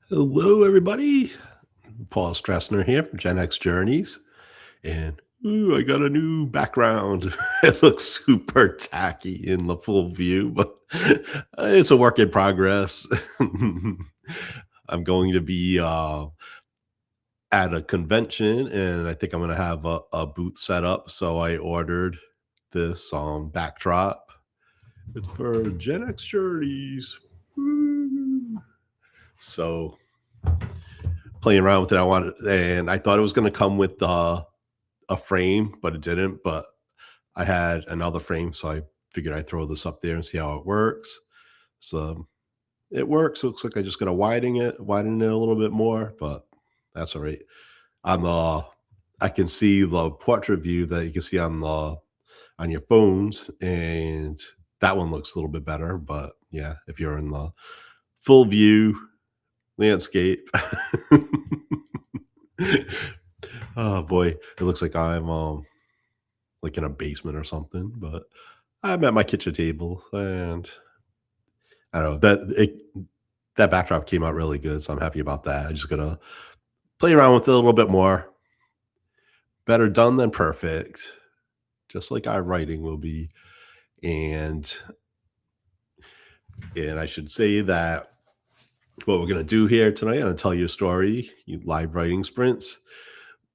Hello, everybody. Paul Stressner here from Gen X Journeys. And I got a new background. It looks super tacky in the full view, but it's a work in progress. I'm going to be at a convention and I think I'm going to have a booth set up. So I ordered this backdrop. It's for Gen X Journeys. Woo. So playing around with it. And I thought it was going to come with a frame, but it didn't. But I had another frame, so I figured I'd throw this up there and see how it works. So it works. Looks like I just got to widen it a little bit more, but that's all right. On the, I can see the portrait view that you can see on your phones, and that one looks a little bit better. But yeah, if you're in the full view landscape. Oh boy, it looks like I'm like in a basement or something, but I'm at my kitchen table and I don't know that backdrop came out really good, so I'm happy about that. I just gotta play around with it a little bit more. Better done than perfect, just like our writing will be. And I should say that what we're gonna do here tonight, I'm gonna tell you a story, you live writing sprints.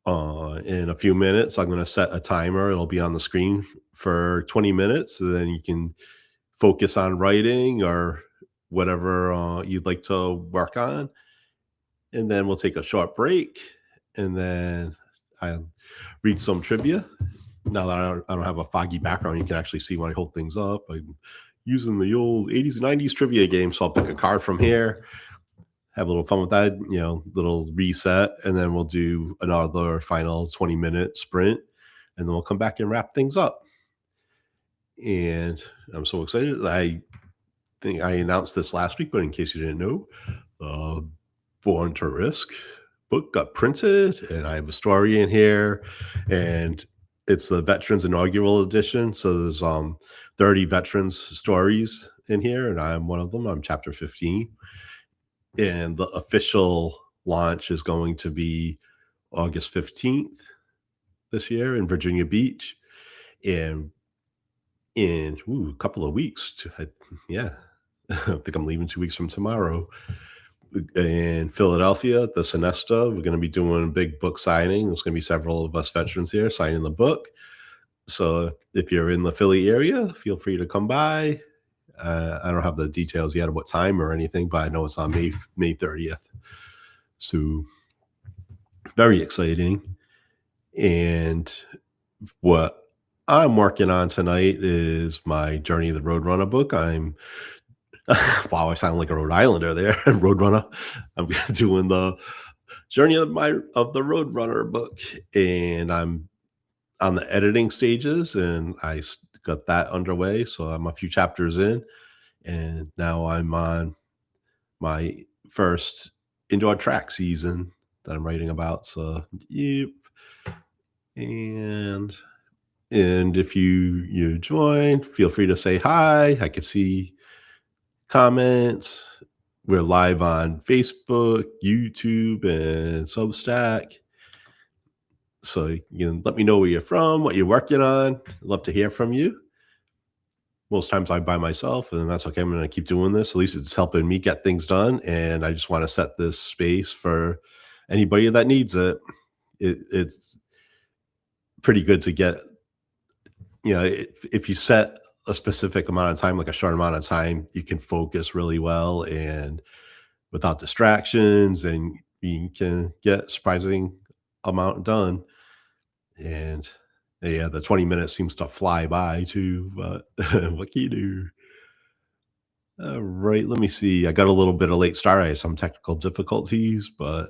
In a few minutes, I'm going to set a timer. It'll be on the screen for 20 minutes. So then you can focus on writing or whatever you'd like to work on. And then we'll take a short break. And then I'll read some trivia. Now that I don't have a foggy background, you can actually see when I hold things up. I'm using the old 80s and 90s trivia game. So I'll pick a card from here, have a little fun with that, little reset, and then we'll do another final 20-minute sprint, and then we'll come back and wrap things up. And I'm so excited. I think I announced this last week, but in case you didn't know, uh, Born to Risk book got printed, and I have a story in here, and it's the Veterans Inaugural Edition. So there's 30 veterans stories in here, and I'm one of them. I'm chapter 15, and the official launch is going to be August 15th this year in Virginia Beach. And in a couple of weeks, yeah, I think I'm leaving 2 weeks from tomorrow in Philadelphia at the Sonesta. We're going to be doing a big book signing. There's going to be several of us veterans here signing the book. So if you're in the Philly area, feel free to come by. I don't have the details yet of what time or anything, but I know it's on May 30th. So very exciting. And what I'm working on tonight is my Journey of the Roadrunner book. I'm wow, I sound like a Rhode Islander there, Roadrunner. I'm doing the Journey of the Roadrunner book, and I'm on the editing stages, and got that underway. So I'm a few chapters in, and now I'm on my first indoor track season that I'm writing about. So yep, and if you join, feel free to say hi. I can see comments. We're live on Facebook, YouTube, and Substack. So you can let me know where you're from, what you're working on. I'd love to hear from you. Most times I'm by myself, and that's okay. I'm going to keep doing this. At least it's helping me get things done. And I just want to set this space for anybody that needs it. It's pretty good to get, if you set a specific amount of time, like a short amount of time, you can focus really well and without distractions, and you can get surprising amount done. And yeah, the 20 minutes seems to fly by too, but what can you do? All right, let me see. I got a little bit of late start. I had some technical difficulties, but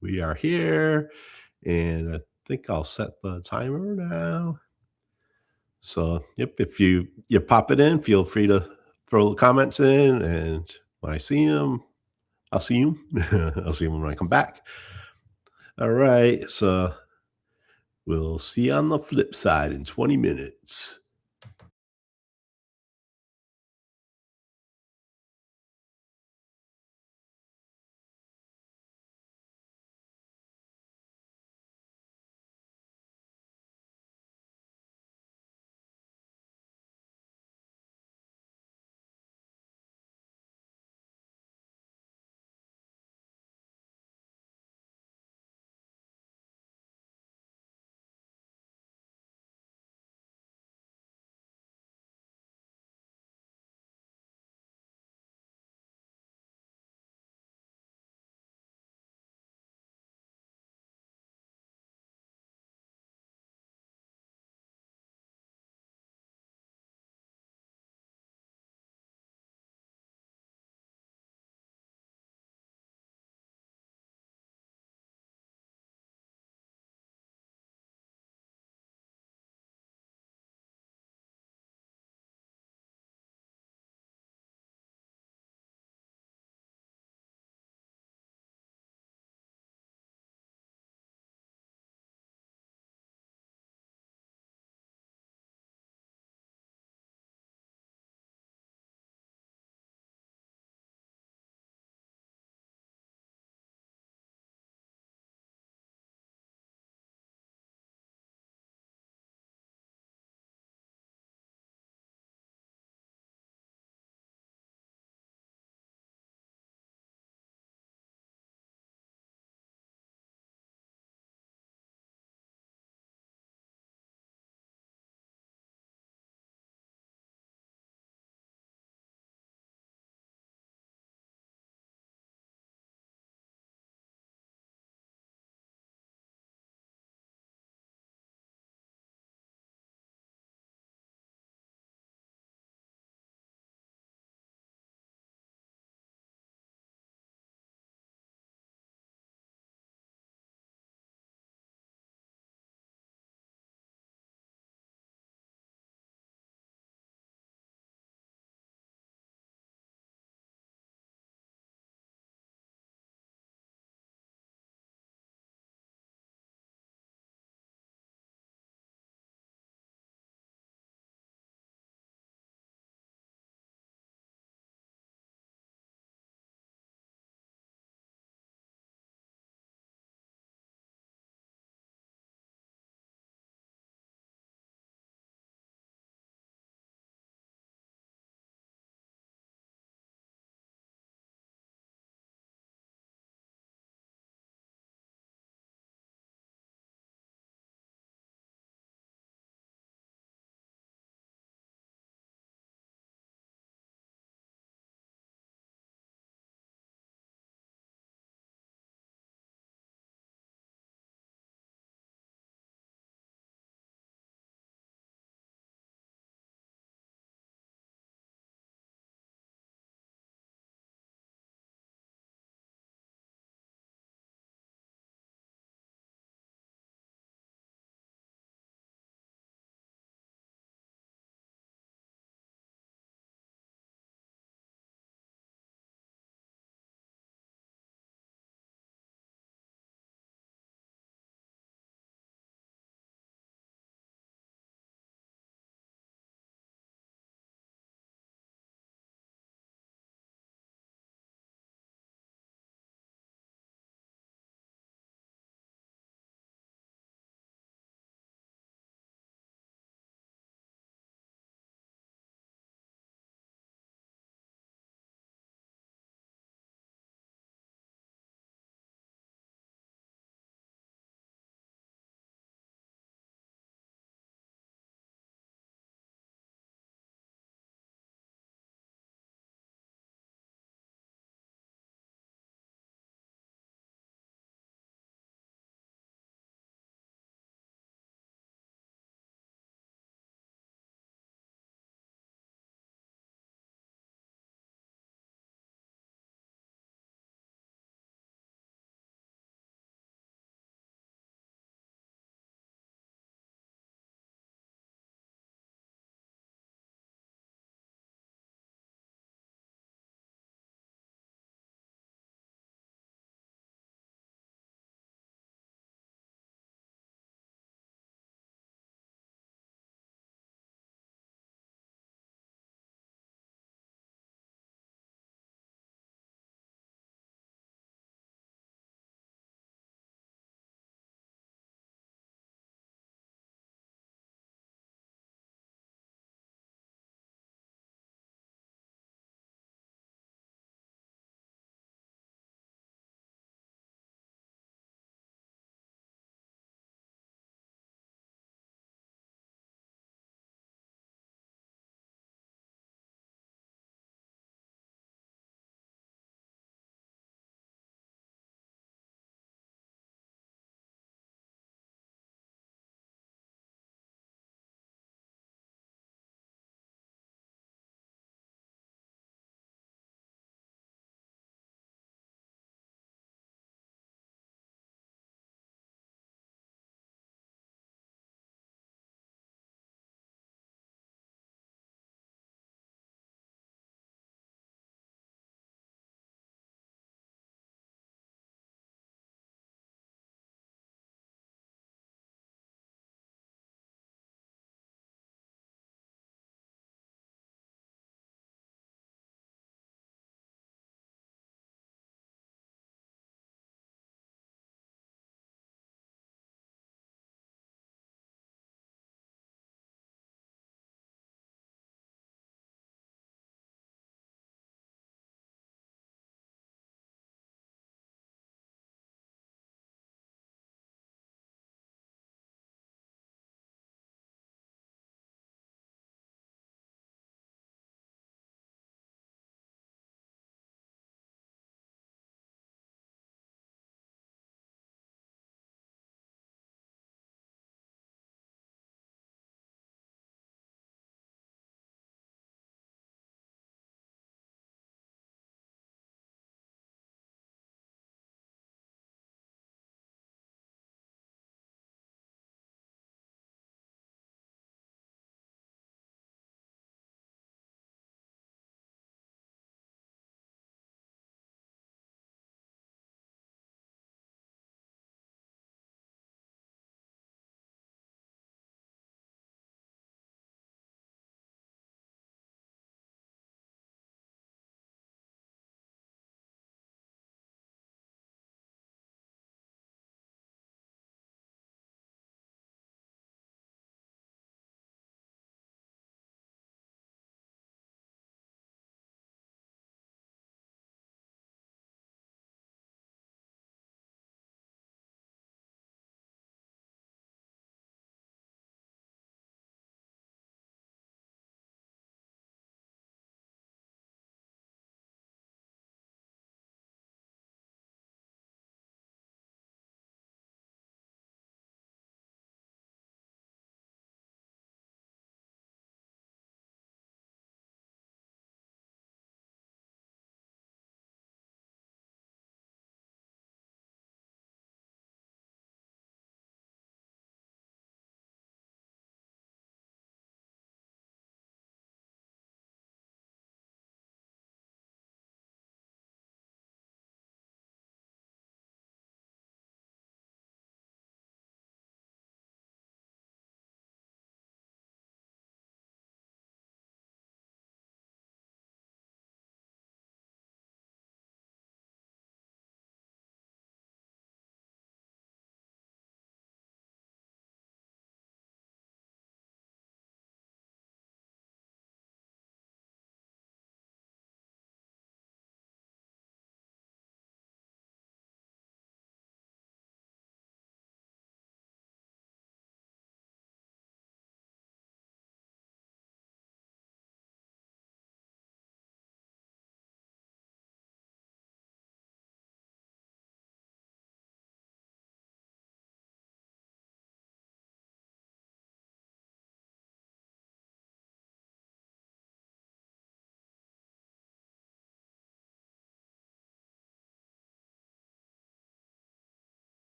we are here. And I think I'll set the timer now. So, yep, if you pop it in, feel free to throw comments in, and when I see them, I'll see them. I'll see them when I come back. All right, so we'll see you on the flip side in 20 minutes.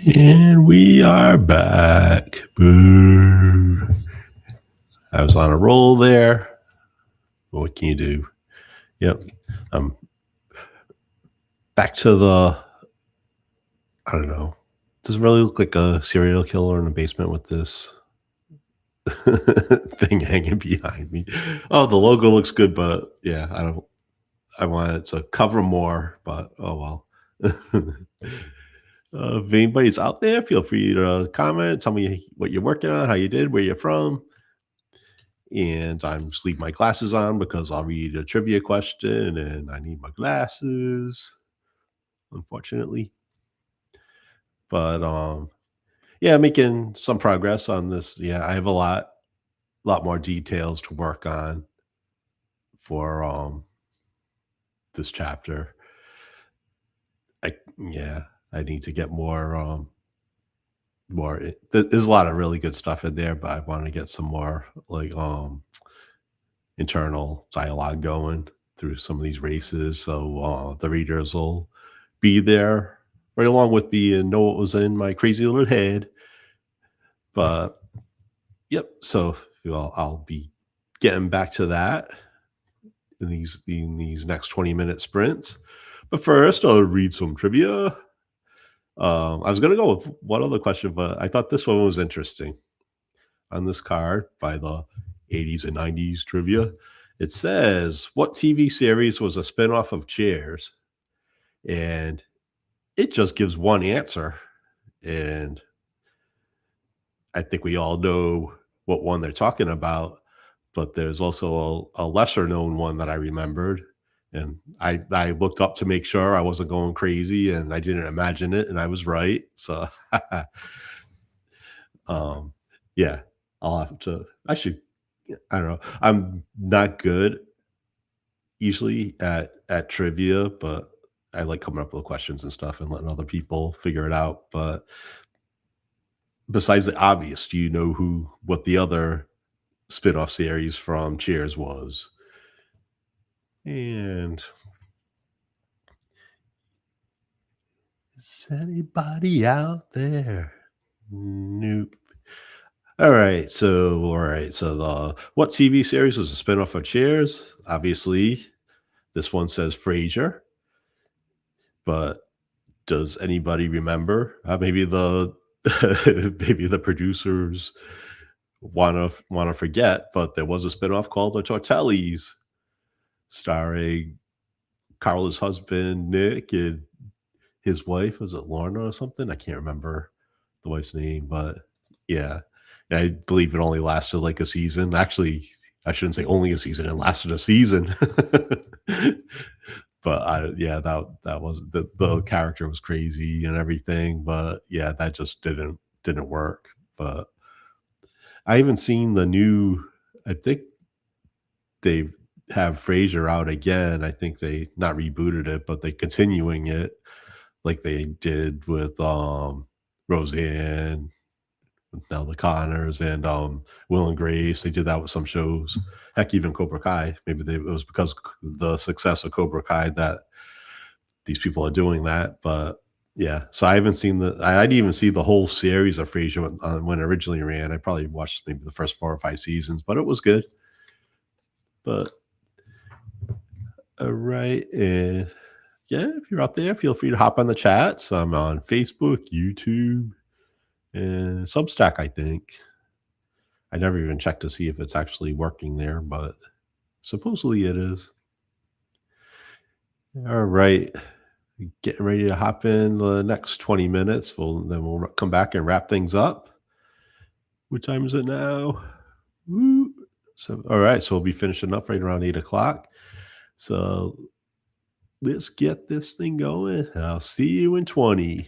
And we are back. Boo. I was on a roll there. What can you do? Yep. I'm back to the, I don't know. Does it really look like a serial killer in the basement with this thing hanging behind me? Oh, the logo looks good, but yeah, I want it to cover more, but oh well. If anybody's out there, feel free to comment. Tell me what you're working on, how you did, where you're from. And I'm just leave my glasses on because I'll read a trivia question and I need my glasses, unfortunately. But yeah, making some progress on this. Yeah, I have a lot more details to work on for this chapter. Yeah, I need to get more there's a lot of really good stuff in there, but I want to get some more like internal dialogue going through some of these races so the readers will be there right along with me and know what was in my crazy little head. But yep, so I'll be getting back to that in these next 20-minute sprints. But first, I'll read some trivia. I was gonna go with one other question, but I thought this one was interesting. On this card by the 80s and 90s trivia, it says, "What TV series was a spinoff of Cheers?" And it just gives one answer. And I think we all know what one they're talking about, but there's also a lesser known one that I remembered. And I looked up to make sure I wasn't going crazy and I didn't imagine it and I was right. So um yeah, I'll have to I should I don't know. I'm not good usually at trivia, but I like coming up with questions and stuff and letting other people figure it out. But besides the obvious, do you know who what the other spin-off series from Cheers was? And is anybody out there? Nope. All right. So the what TV series was a spin-off of Cheers? Obviously, this one says Frasier, but does anybody remember? Maybe the maybe the producers wanna forget, but there was a spinoff called The Tortellis, starring Carla's husband, Nick, and his wife. Was it Lorna or something? I can't remember the wife's name, but yeah. And I believe it only lasted like a season. Actually, I shouldn't say only a season, it lasted a season. But yeah, that was the character was crazy and everything, but yeah, that just didn't work. But I haven't seen the new I think they have Frasier out again. I think they not rebooted it, but they continuing it like they did with Roseanne, with now the Connors and Will and Grace. They did that with some shows. Heck, even Cobra Kai. It was because of the success of Cobra Kai that these people are doing that. But yeah, so I haven't seen I didn't even see the whole series of Frasier when it originally ran. I probably watched maybe the first 4 or 5 seasons, but it was good. But all right, and yeah, if you're out there, feel free to hop on the chats. I'm on Facebook, YouTube, and Substack. I think I never even checked to see if it's actually working there, but supposedly it is. All right, getting ready to hop in the next 20 minutes. We'll come back and wrap things up. What time is it now? Woo. So, all right. So we'll be finishing up right around 8 o'clock. So let's get this thing going. I'll see you in 20.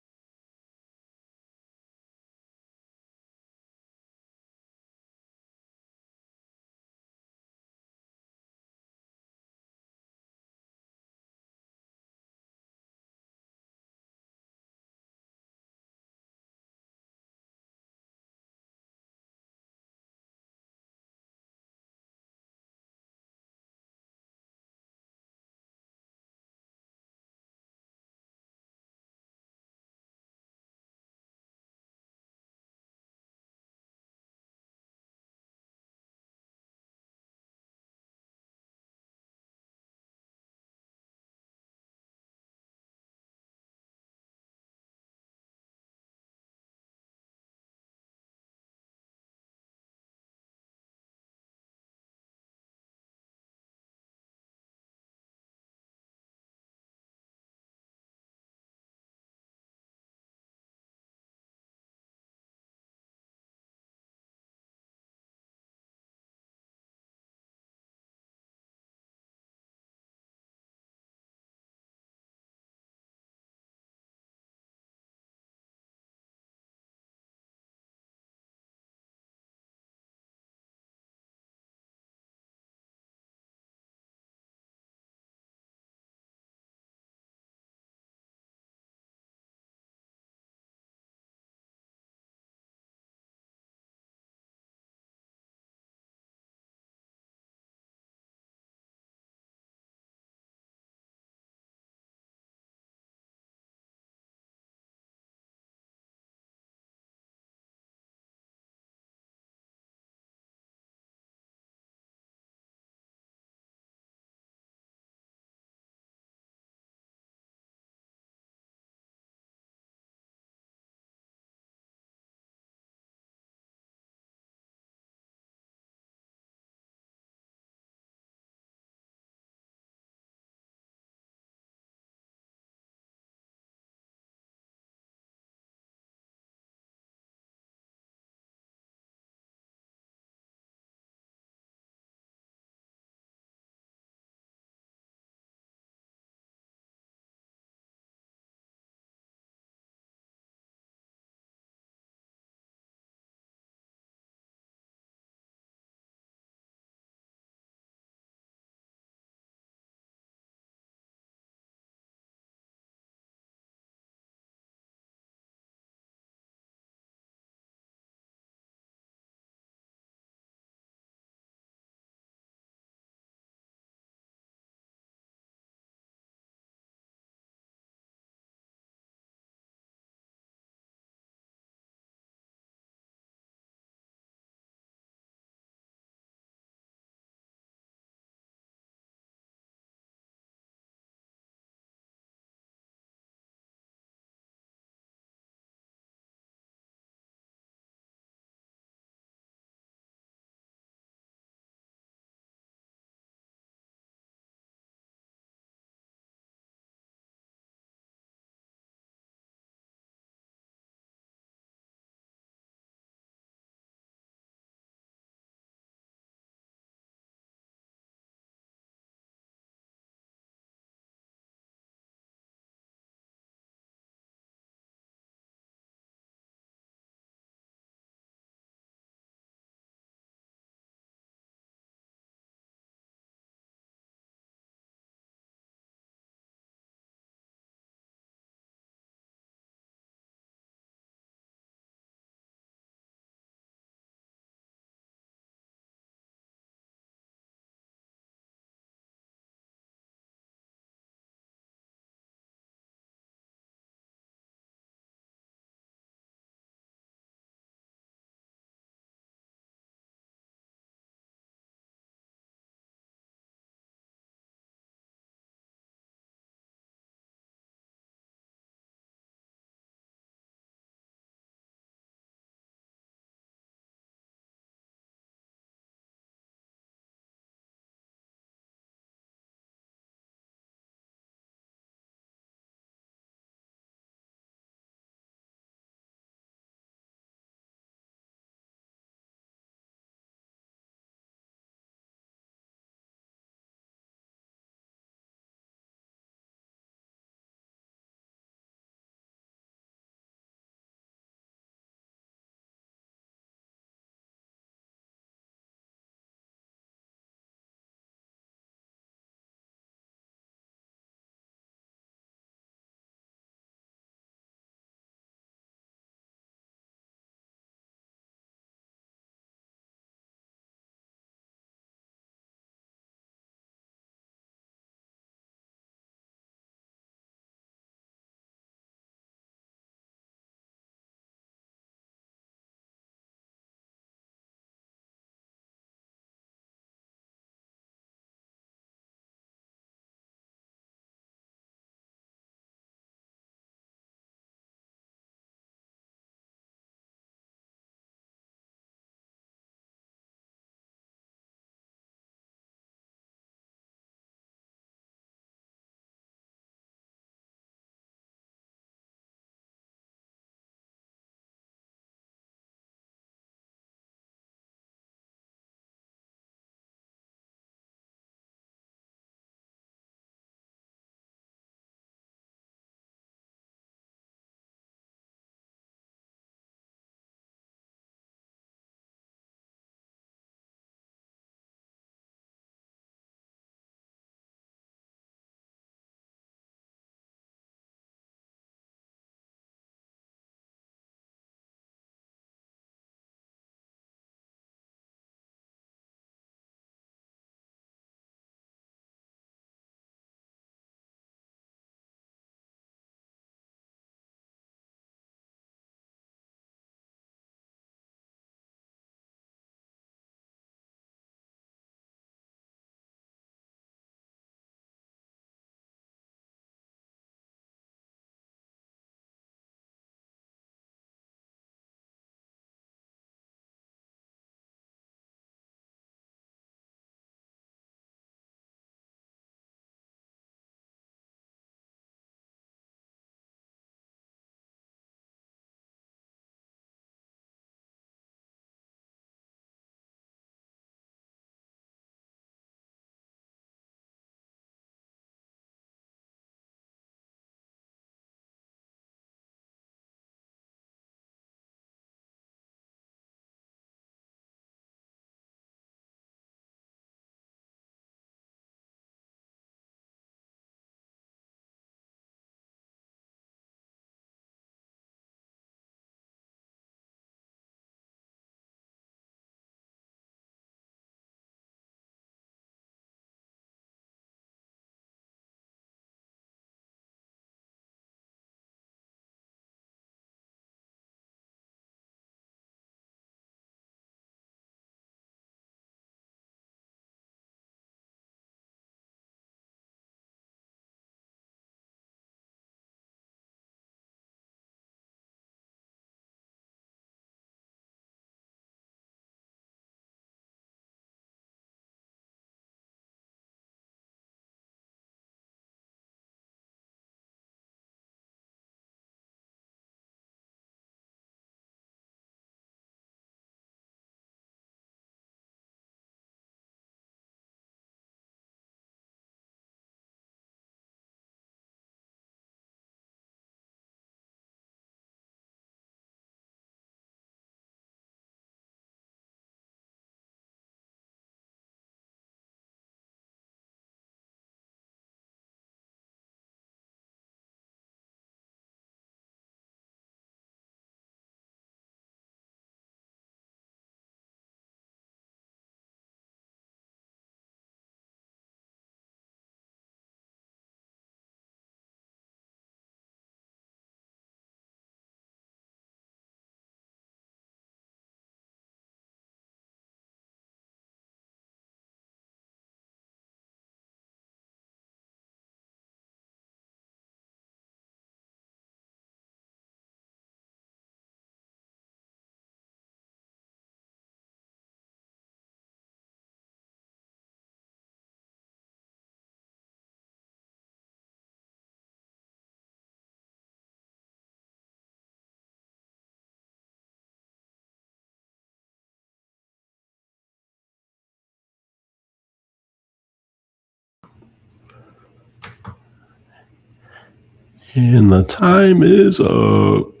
And the time is up.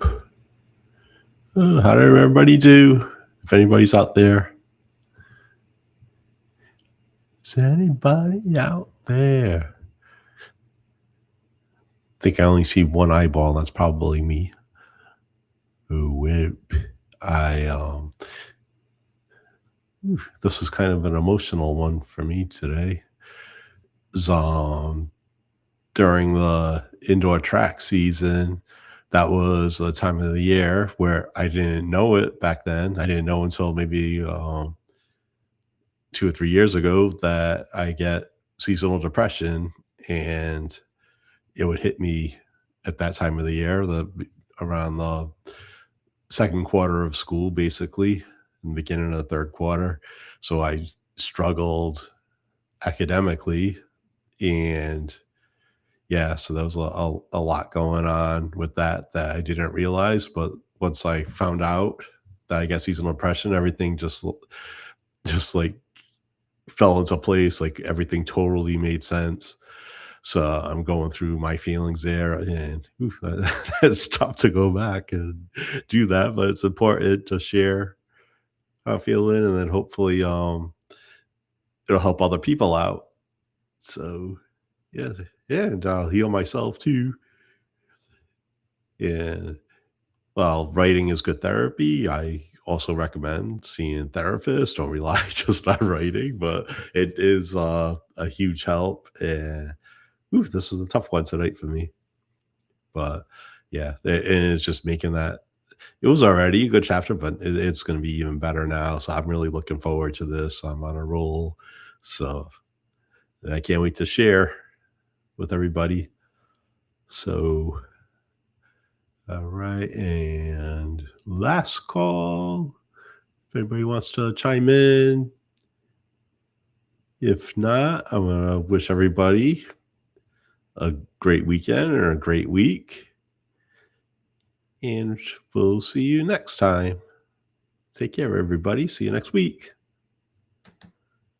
How did everybody do? If anybody's out there, is anybody out there? I think I only see one eyeball. That's probably me. Oh, whoop. I this was kind of an emotional one for me today. Um, During the indoor track season, that was the time of the year where I didn't know it back then. I didn't know until maybe 2 or 3 years ago that I get seasonal depression, and it would hit me at that time of the year, the around the second quarter of school, basically, in the beginning of the third quarter. So I struggled academically, and yeah, so there was a lot going on with that I didn't realize. But once I found out that I get seasonal depression, everything just like fell into place. Like everything totally made sense. So I'm going through my feelings there, and oof, it's tough to go back and do that, but it's important to share how I'm feeling, and then hopefully it'll help other people out. So yeah, yeah, and I'll heal myself too. Yeah. Well, writing is good therapy. I also recommend seeing a therapist. Don't rely just on writing, but it is a huge help. And ooh, this is a tough one tonight for me. But yeah, and it's just making that. It was already a good chapter, but it's going to be even better now. So I'm really looking forward to this. I'm on a roll, so I can't wait to share with everybody. So, all right, and last call. If anybody wants to chime in, if not, I'm gonna wish everybody a great weekend or a great week, and we'll see you next time. Take care, everybody. See you next week.